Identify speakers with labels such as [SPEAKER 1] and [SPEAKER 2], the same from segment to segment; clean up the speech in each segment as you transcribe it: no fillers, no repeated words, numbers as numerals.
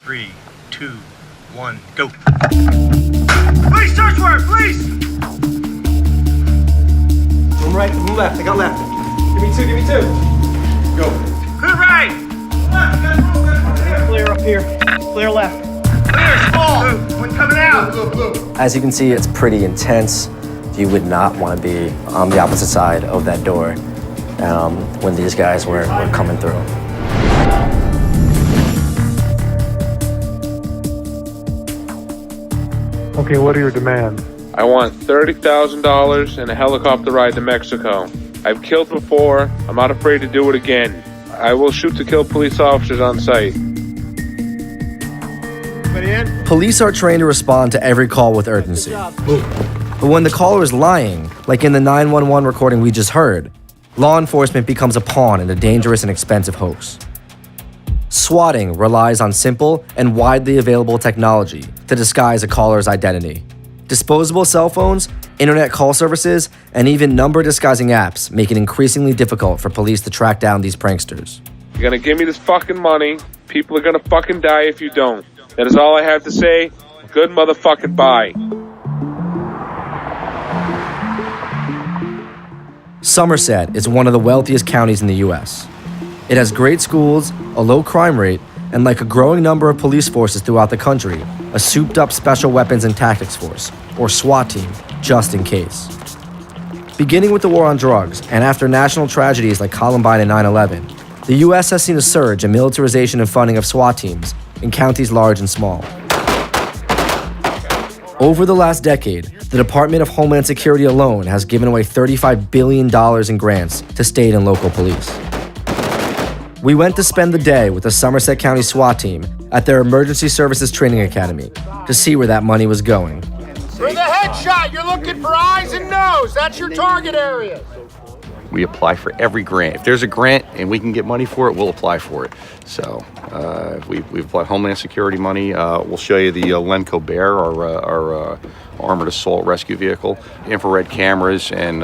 [SPEAKER 1] 3, 2, 1, go. Police, search warrant, police!
[SPEAKER 2] One right, one left. I got left. Give me two. Go.
[SPEAKER 1] Clear right! Left,
[SPEAKER 2] Clear up here. Clear left.
[SPEAKER 1] clear, small! One coming out! Blue.
[SPEAKER 3] As you can see, it's pretty intense. You would not want to be on the opposite side of that door when these guys were coming through.
[SPEAKER 4] Okay, what are your demands?
[SPEAKER 5] I want $30,000 and a helicopter ride to Mexico. I've killed before. I'm not afraid to do it again. I will shoot to kill police officers on sight.
[SPEAKER 3] Police are trained to respond to every call with urgency. But when the caller is lying, like in the 911 recording we just heard, law enforcement becomes a pawn in a dangerous and expensive hoax. Swatting relies on simple and widely available technology to disguise a caller's identity. Disposable cell phones, internet call services, and even number disguising apps make it increasingly difficult for police to track down these pranksters.
[SPEAKER 5] You're gonna give me this fucking money. People are gonna fucking die if you don't. That is all I have to say. Good motherfucking bye.
[SPEAKER 3] Somerset is one of the wealthiest counties in the U.S. It has great schools, a low crime rate, and like a growing number of police forces throughout the country, a souped-up Special Weapons and Tactics Force, or SWAT team, just in case. Beginning with the war on drugs, and after national tragedies like Columbine and 9/11, the U.S. has seen a surge in militarization and funding of SWAT teams in counties large and small. Over the last decade, the Department of Homeland Security alone has given away $35 billion in grants to state and local police. We went to spend the day with the Somerset County SWAT team at their Emergency Services Training Academy to see where that money was going.
[SPEAKER 6] For the headshot, you're looking for eyes and nose. That's your target area.
[SPEAKER 7] We apply for every grant. If there's a grant and we can get money for it, we'll apply for it. So we've applied Homeland Security money. We'll show you the Lenco Bear, our armored assault rescue vehicle. Infrared cameras and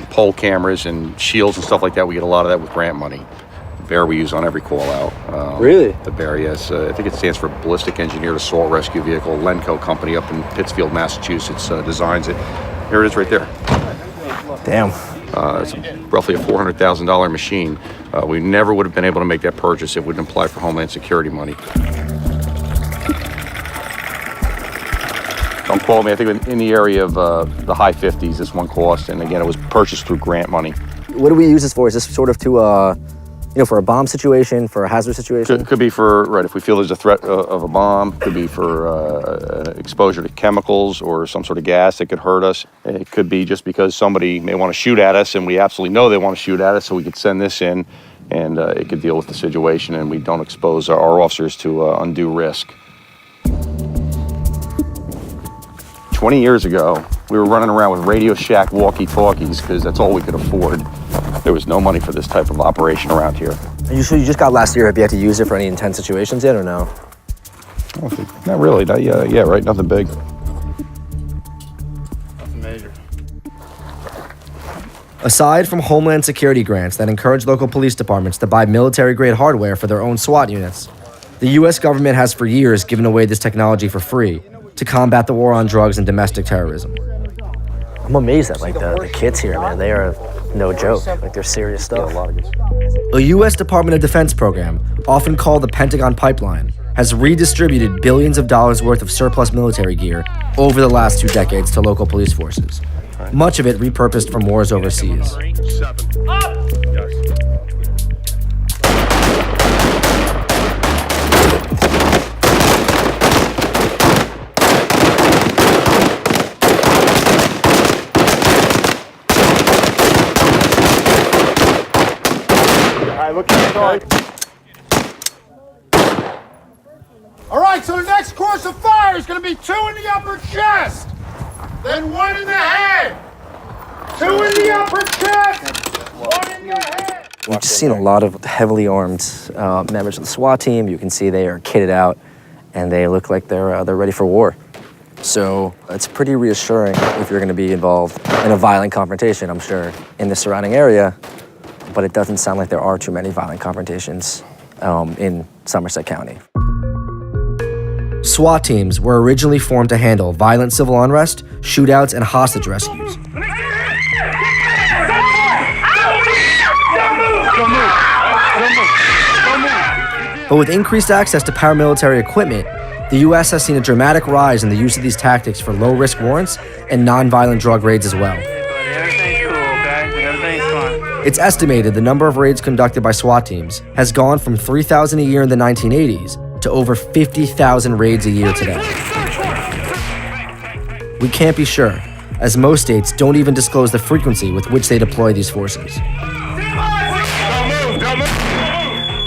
[SPEAKER 7] pole cameras and shields and stuff like that. We get a lot of that with grant money. Bear we use on every call out.
[SPEAKER 3] Really?
[SPEAKER 7] The Bear, yes. I think it stands for Ballistic Engineered Assault Rescue Vehicle. Lenco company up in Pittsfield, Massachusetts designs it. Here it is right there.
[SPEAKER 3] Damn.
[SPEAKER 7] It's roughly a $400,000 machine. We never would have been able to make that purchase if we didn't apply for Homeland Security money. Don't quote me, I think in the area of the high 50s, this one cost, and again, it was purchased through grant money.
[SPEAKER 3] What do we use this for? Is this sort of to, for a bomb situation, for a hazard situation?
[SPEAKER 7] Could be for, right, if we feel there's a threat of a bomb, could be for exposure to chemicals or some sort of gas that could hurt us. It could be just because somebody may want to shoot at us and we absolutely know they want to shoot at us, so we could send this in and it could deal with the situation and we don't expose our officers to undue risk. 20 years ago, we were running around with Radio Shack walkie-talkies because that's all we could afford. There was no money for this type of operation around here.
[SPEAKER 3] So you just got last year. Have you had to use it for any intense situations yet or no?
[SPEAKER 7] Not really. Yeah, right? Nothing big.
[SPEAKER 1] Nothing major.
[SPEAKER 3] Aside from Homeland Security grants that encourage local police departments to buy military-grade hardware for their own SWAT units, the U.S. government has for years given away this technology for free to combat the war on drugs and domestic terrorism. I'm amazed at the kids here, man. They are no joke. They're serious stuff. A U.S. Department of Defense program, often called the Pentagon Pipeline, has redistributed billions of dollars worth of surplus military gear over the last 2 decades to local police forces. Much of it repurposed from wars overseas.
[SPEAKER 6] All right, so the next course of fire is going to be 2 in the upper chest, then 1 in the head. 2 in the upper chest, 1 in the head.
[SPEAKER 3] We've just seen a lot of heavily armed members of the SWAT team. You can see they are kitted out, and they look like they're ready for war. So it's pretty reassuring if you're going to be involved in a violent confrontation, I'm sure, in the surrounding area. But it doesn't sound like there are too many violent confrontations in Somerset County. SWAT teams were originally formed to handle violent civil unrest, shootouts, and hostage rescues. But with increased access to paramilitary equipment, the U.S. has seen a dramatic rise in the use of these tactics for low-risk warrants and non-violent drug raids as well. It's estimated the number of raids conducted by SWAT teams has gone from 3,000 a year in the 1980s to over 50,000 raids a year today. We can't be sure, as most states don't even disclose the frequency with which they deploy these forces.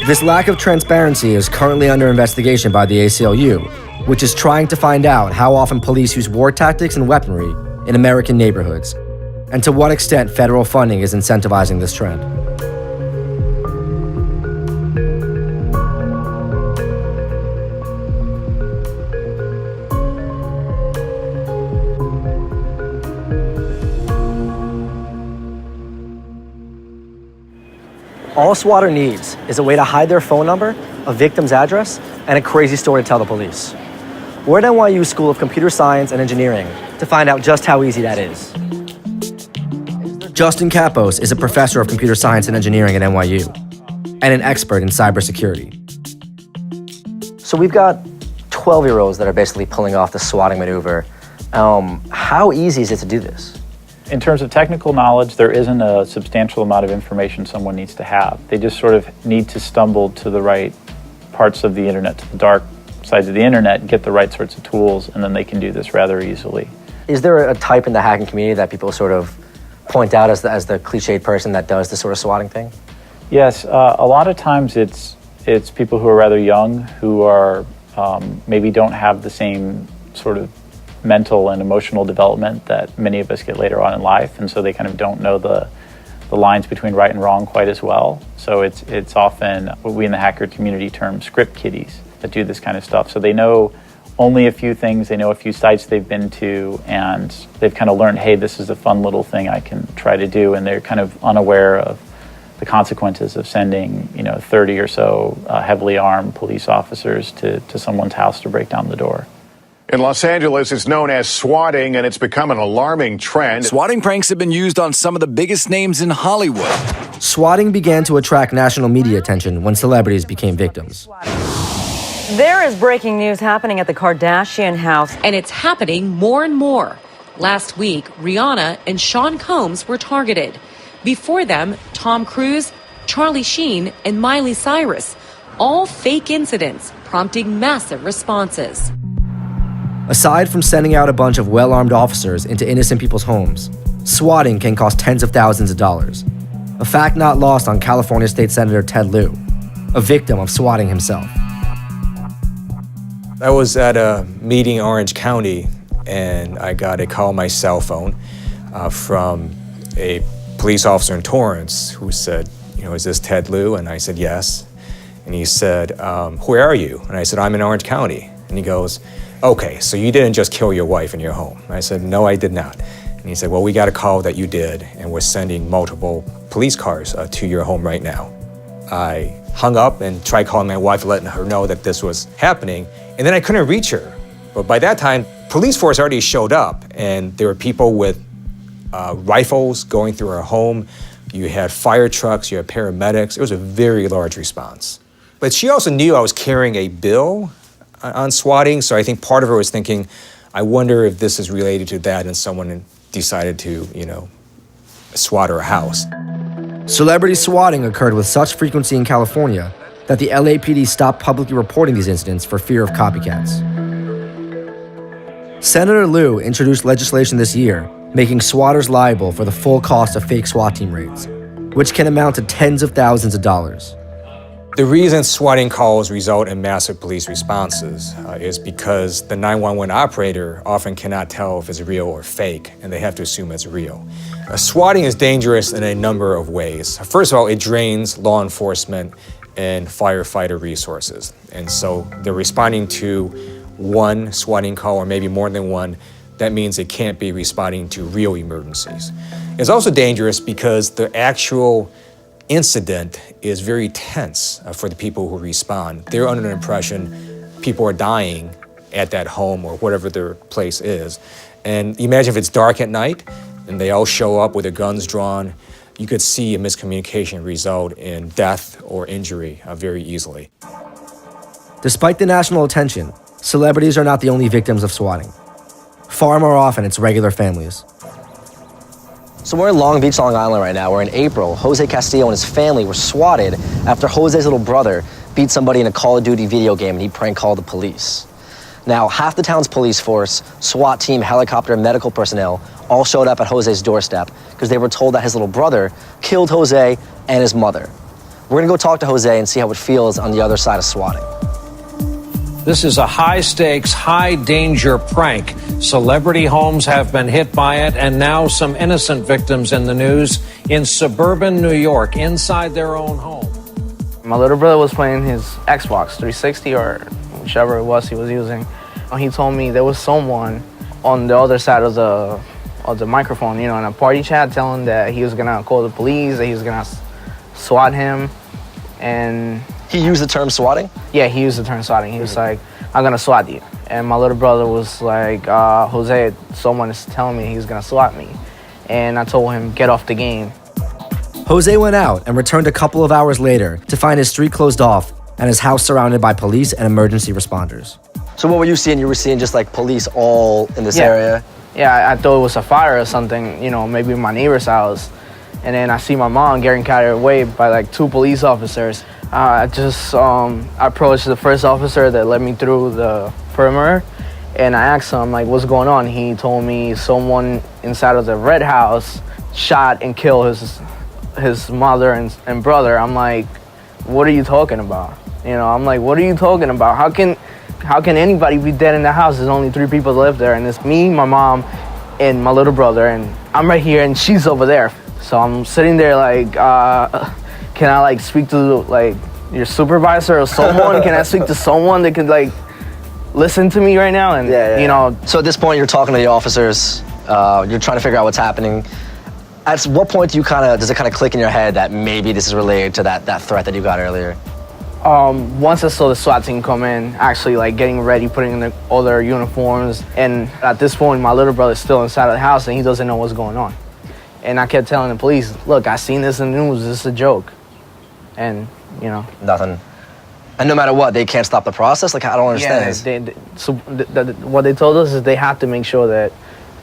[SPEAKER 3] This lack of transparency is currently under investigation by the ACLU, which is trying to find out how often police use war tactics and weaponry in American neighborhoods, and to what extent federal funding is incentivizing this trend. All SWATter needs is a way to hide their phone number, a victim's address, and a crazy story to tell the police. We're at NYU School of Computer Science and Engineering to find out just how easy that is. Justin Kapos is a professor of computer science and engineering at NYU and an expert in cybersecurity. So we've got 12-year-olds that are basically pulling off the swatting maneuver. How easy is it to do this?
[SPEAKER 8] In terms of technical knowledge, there isn't a substantial amount of information someone needs to have. They just sort of need to stumble to the right parts of the internet, to the dark sides of the internet, get the right sorts of tools, and then they can do this rather easily.
[SPEAKER 3] Is there a type in the hacking community that people sort of point out as the cliched person that does this sort of swatting thing?
[SPEAKER 8] Yes, a lot of times it's people who are rather young, who are maybe don't have the same sort of mental and emotional development that many of us get later on in life, and so they kind of don't know the lines between right and wrong quite as well. So it's often what we in the hacker community term script kiddies that do this kind of stuff. So they know only a few things, they know a few sites they've been to, and they've kind of learned, hey, this is a fun little thing I can try to do, and they're kind of unaware of the consequences of sending 30 or so heavily armed police officers to someone's house to break down the door.
[SPEAKER 9] In Los Angeles, it's known as swatting, and it's become an alarming trend.
[SPEAKER 10] Swatting pranks have been used on some of the biggest names in Hollywood.
[SPEAKER 3] Swatting began to attract national media attention when celebrities became victims.
[SPEAKER 11] There is breaking news happening at the Kardashian house.
[SPEAKER 12] And it's happening more and more. Last week, Rihanna and Sean Combs were targeted. Before them, Tom Cruise, Charlie Sheen, and Miley Cyrus. All fake incidents, prompting massive responses.
[SPEAKER 3] Aside from sending out a bunch of well-armed officers into innocent people's homes, swatting can cost tens of thousands of dollars. A fact not lost on California State Senator Ted Lieu, a victim of swatting himself.
[SPEAKER 13] I was at a meeting in Orange County, and I got a call on my cell phone from a police officer in Torrance who said, is this Ted Lieu? And I said, yes. And he said, where are you? And I said, I'm in Orange County. And he goes, okay, so you didn't just kill your wife in your home. And I said, no, I did not. And he said, well, we got a call that you did, and we're sending multiple police cars to your home right now. I hung up and tried calling my wife, letting her know that this was happening, and then I couldn't reach her. But by that time, police force already showed up, and there were people with rifles going through her home. You had fire trucks, you had paramedics. It was a very large response. But she also knew I was carrying a bill on swatting, so I think part of her was thinking, I wonder if this is related to that, and someone decided to, swat her house.
[SPEAKER 3] Celebrity swatting occurred with such frequency in California that the LAPD stopped publicly reporting these incidents for fear of copycats. Senator Lieu introduced legislation this year making swatters liable for the full cost of fake SWAT team raids, which can amount to tens of thousands of dollars.
[SPEAKER 13] The reason swatting calls result in massive police responses is because the 911 operator often cannot tell if it's real or fake, and they have to assume it's real. Swatting is dangerous in a number of ways. First of all, it drains law enforcement and firefighter resources. And so they're responding to one swatting call, or maybe more than one. That means it can't be responding to real emergencies. It's also dangerous because the actual incident is very tense for the people who respond. They're under the impression people are dying, at that home or whatever their place is. And imagine if it's dark at night and they all show up with their guns drawn, you could see a miscommunication result in death or injury very easily.
[SPEAKER 3] Despite the national attention, celebrities are not the only victims of swatting. Far more often, it's regular families. So we're in Long Beach, Long Island right now, where in April, Jose Castillo and his family were swatted after Jose's little brother beat somebody in a Call of Duty video game and he prank called the police. Now, half the town's police force, SWAT team, helicopter, and medical personnel all showed up at Jose's doorstep because they were told that his little brother killed Jose and his mother. We're gonna go talk to Jose and see how it feels on the other side of swatting.
[SPEAKER 14] This is a high-stakes, high-danger prank. Celebrity homes have been hit by it, and now some innocent victims in the news in suburban New York, inside their own home.
[SPEAKER 15] My little brother was playing his Xbox 360 or whichever it was he was using. He told me there was someone on the other side of the microphone, you know, in a party chat, telling that he was gonna call the police, that he was gonna SWAT him, and...
[SPEAKER 3] He used the term swatting?
[SPEAKER 15] Yeah, he used the term swatting. He was like, I'm gonna SWAT you. And my little brother was like, Jose, someone is telling me he's gonna SWAT me. And I told him, get off the game.
[SPEAKER 3] Jose went out and returned a couple of hours later to find his street closed off and his house surrounded by police and emergency responders. So what were you seeing? You were seeing just like police all in this area?
[SPEAKER 15] Yeah, I thought it was a fire or something, you know, maybe in my neighbor's house. And then I see my mom getting carried away by like 2 police officers. I just approached the first officer that led me through the perimeter, and I asked him, like, what's going on? He told me someone inside of the red house shot and killed his mother and brother. I'm like, what are you talking about? You know, I'm like, what are you talking about? How can anybody be dead in the house? There's only 3 people that live there, and it's me, my mom, and my little brother, and I'm right here, and she's over there. So I'm sitting there like, can I like speak to like your supervisor or someone? Can I speak to someone that could like listen to me right now? And you know.
[SPEAKER 3] So at this point, you're talking to the officers. You're trying to figure out what's happening. At what point does it kind of click in your head that maybe this is related to that threat that you got earlier?
[SPEAKER 15] Once I saw the SWAT team come in, actually like getting ready, putting in all their uniforms, and at this point, my little brother's still inside of the house and he doesn't know what's going on. And I kept telling the police, look, I seen this in the news, this is a joke. And, you know.
[SPEAKER 3] Nothing. And no matter what, they can't stop the process? Like, I don't understand.
[SPEAKER 15] Yeah, what they told us is they have to make sure that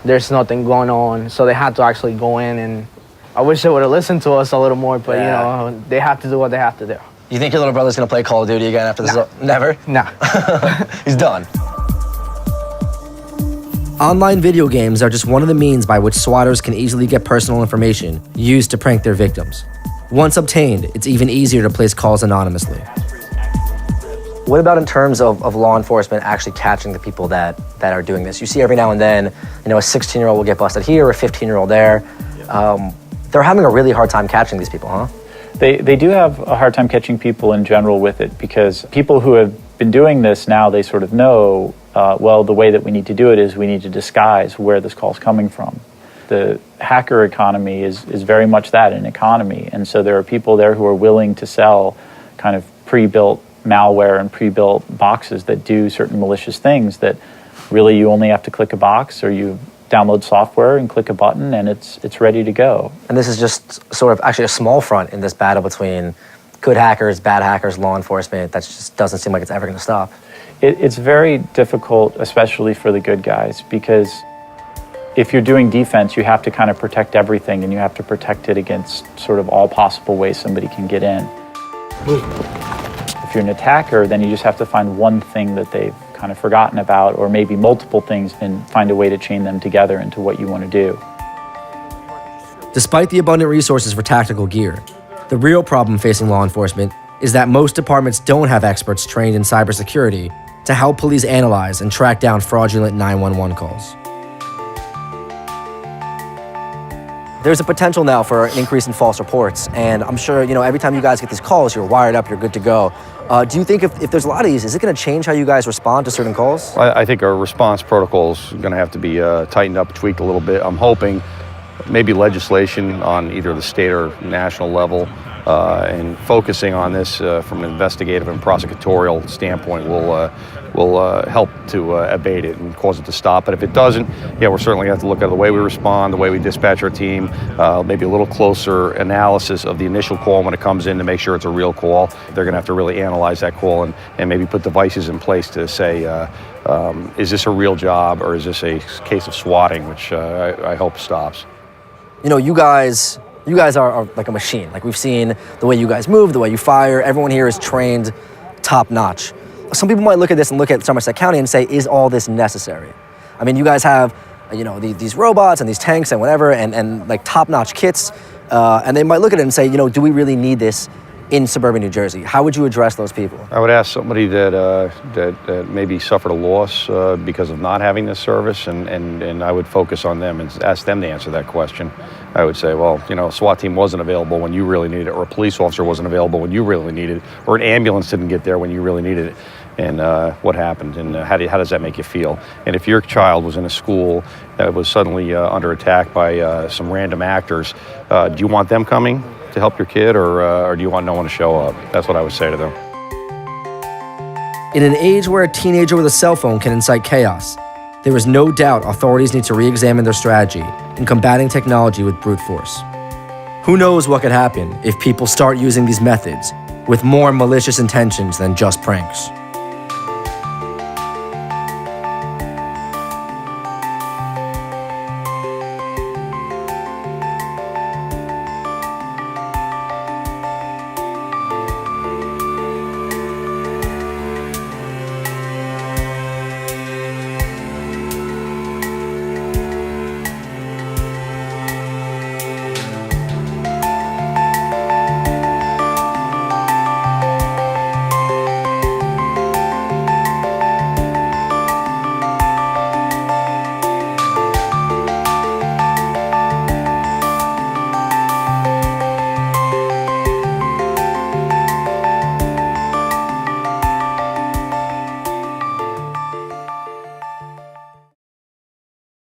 [SPEAKER 15] there's nothing going on. So they had to actually go in, and I wish they would have listened to us a little more, but, you know, they have to do what they have to do.
[SPEAKER 3] You think your little brother's going to play Call of Duty again after this? Never?
[SPEAKER 15] No.
[SPEAKER 3] He's done. Online video games are just one of the means by which swatters can easily get personal information used to prank their victims. Once obtained, it's even easier to place calls anonymously. What about in terms of law enforcement actually catching the people that are doing this? You see every now and then, you know, a 16-year-old will get busted here, or a 15-year-old there. They're having a really hard time catching these people, huh?
[SPEAKER 8] They do have a hard time catching people in general with it, because people who have been doing this now, they sort of know, well, the way that we need to do it is we need to disguise where this call's coming from. The hacker economy is very much that, an economy. And so there are people there who are willing to sell kind of pre-built malware and pre-built boxes that do certain malicious things that really you only have to click a box, or you download software and click a button and it's ready to go.
[SPEAKER 3] And this is just sort of actually a small front in this battle between good hackers, bad hackers, law enforcement. That just doesn't seem like it's ever going to stop.
[SPEAKER 8] It's very difficult, especially for the good guys, because if you're doing defense, you have to kind of protect everything, and you have to protect it against sort of all possible ways somebody can get in. If you're an attacker, then you just have to find one thing that they've kind of forgotten about, or maybe multiple things, and find a way to chain them together into what you want to do.
[SPEAKER 3] Despite the abundant resources for tactical gear, the real problem facing law enforcement is that most departments don't have experts trained in cybersecurity to help police analyze and track down fraudulent 911 calls. There's a potential now for an increase in false reports, and I'm sure, you know, every time you guys get these calls, you're wired up, you're good to go. Do you think if there's a lot of these, is it going to change how you guys respond to certain calls?
[SPEAKER 7] I think our response protocol is going to have to be tightened up, tweaked a little bit. I'm hoping maybe legislation on either the state or national level and focusing on this from an investigative and prosecutorial standpoint will help to abate it and cause it to stop. But if it doesn't, yeah, we're certainly going to have to look at the way we respond, the way we dispatch our team, maybe a little closer analysis of the initial call when it comes in to make sure it's a real call. They're going to have to really analyze that call and maybe put devices in place to say, is this a real job or is this a case of swatting, which I hope stops.
[SPEAKER 3] You know, you guys are like a machine. Like, we've seen the way you guys move, the way you fire. Everyone here is trained top notch. Some people might look at this and look at Somerset County and say, is all this necessary? I mean, you guys have, you know, these robots and these tanks and whatever, and like top notch kits. And they might look at it and say, you know, do we really need this in suburban New Jersey? How would you address those people?
[SPEAKER 7] I would ask somebody that maybe suffered a loss because of not having this service, and I would focus on them and ask them to answer that question. I would say, well, you know, a SWAT team wasn't available when you really needed it, or a police officer wasn't available when you really needed it, or an ambulance didn't get there when you really needed it. And what happened, and how does that make you feel? And if your child was in a school that was suddenly under attack by some random actors, do you want them coming to help your kid, or do you want no one to show up? That's what I would say to them.
[SPEAKER 3] In an age where a teenager with a cell phone can incite chaos, there is no doubt authorities need to re-examine their strategy in combating technology with brute force. Who knows what could happen if people start using these methods with more malicious intentions than just pranks?